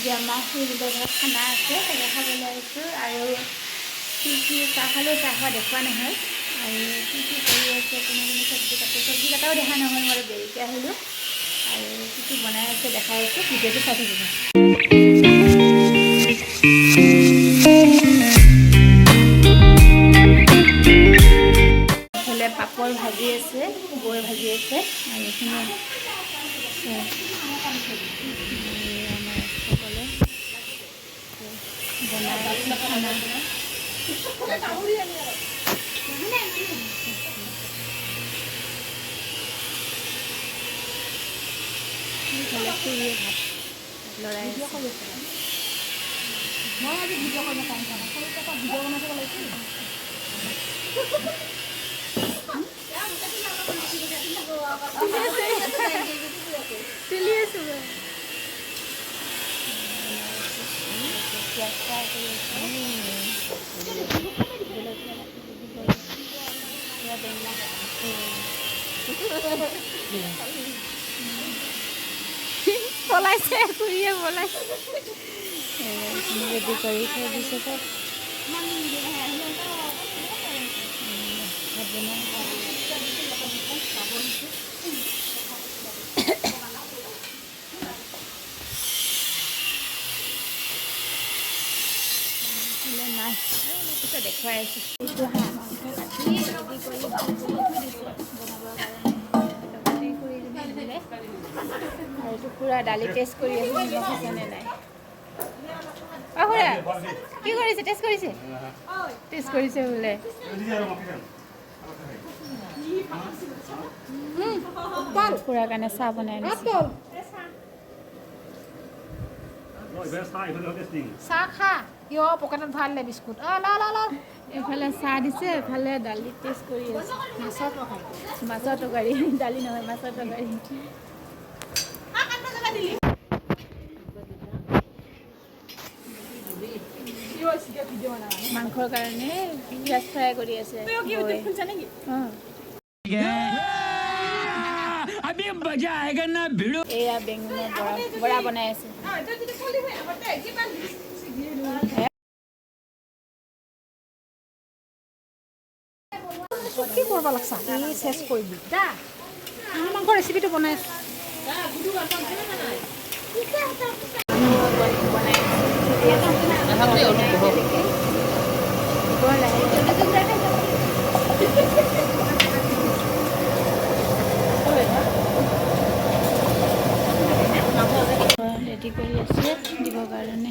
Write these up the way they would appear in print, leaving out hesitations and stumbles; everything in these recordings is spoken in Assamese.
আজি আমাৰ ঘৰত খানা আছে, তাকে খাবলৈ আহিছোঁ। আৰু কি চাহ খালেও চাহ খোৱা দেখুওৱা নহয়। আৰু কি কৰি আছে, কোনে চব্জি কাটাও দেখা নহ'ল, মই দেৰিকৈ আহিলোঁ। আৰু কি বনাই আছে দেখাই আছোঁ, ভিডিঅ'টো চাই থাকিব। এইফালে পাপৰ ভাজি আছে, বৈ ভাজি আছে, আৰু এইখিনি লৰাই মই আজি ভিডিঅ' কৰিব পাৰিম ভিডিঅ' বনাই থ'ব লাগিছিল। চলি আছোঁ পলাইছে, ঘূৰিয়ে পলাইছে। ৰেডি কৰি থৈ দিছে চব। নাই দেখুৱাই আছোঁ এইটো মাংস কাটি ৰেডি কৰি থৈ দিছে বনাবৰ কাৰণে কৰি দিলে। আৰু এইটো পূৰা দালি টেষ্ট কৰি আছোঁ, নিমখ হৈছেনে নাই। খুৰা কি কৰিছে? টেষ্ট কৰিছে বোলে। খুৰাৰ কাৰণে চাহ বনাই আনিছে। চাহ খা কিয় পকেটত ভৰালে বিস্কুট। এইফালে চাহ দিছে, এইফালে দালি টেষ্ট কৰি আছে। মাছৰ তৰকাৰী, দালি নহয় মাছৰ তৰকাৰী। মাংসৰ কাৰণে পিঁয়াজ ফ্ৰাই কৰি আছে। এয়া বেঙেনাৰ বৰা বনাই আছে। কি কৰিব লাগছা? চেছ কৰিবি হাঁহ মাংস ৰেচিপিটো বনাই ৰেডি কৰি আছে দিবৰ কাৰণে।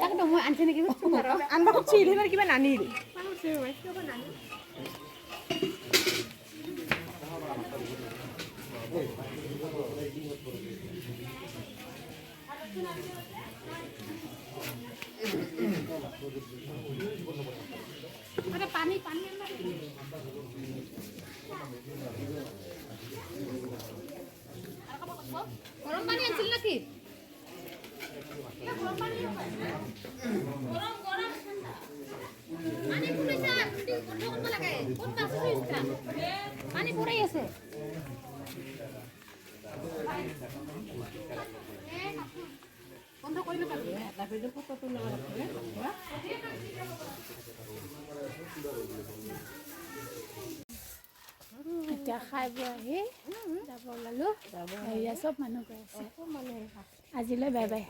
তাকেতো মই আনিছে নেকি আনবা খুজিছিল, সেইবাৰ কিবা নানিল। পানী গৰম পানী আনিছিল নেকি? পানী পৰাই আছে। বন্ধ কৰি এতিয়া খাই বৈ আহি যাব ওলালোঁ। চব মানুহ গৈ আছে। আজিলৈ বাই বাই।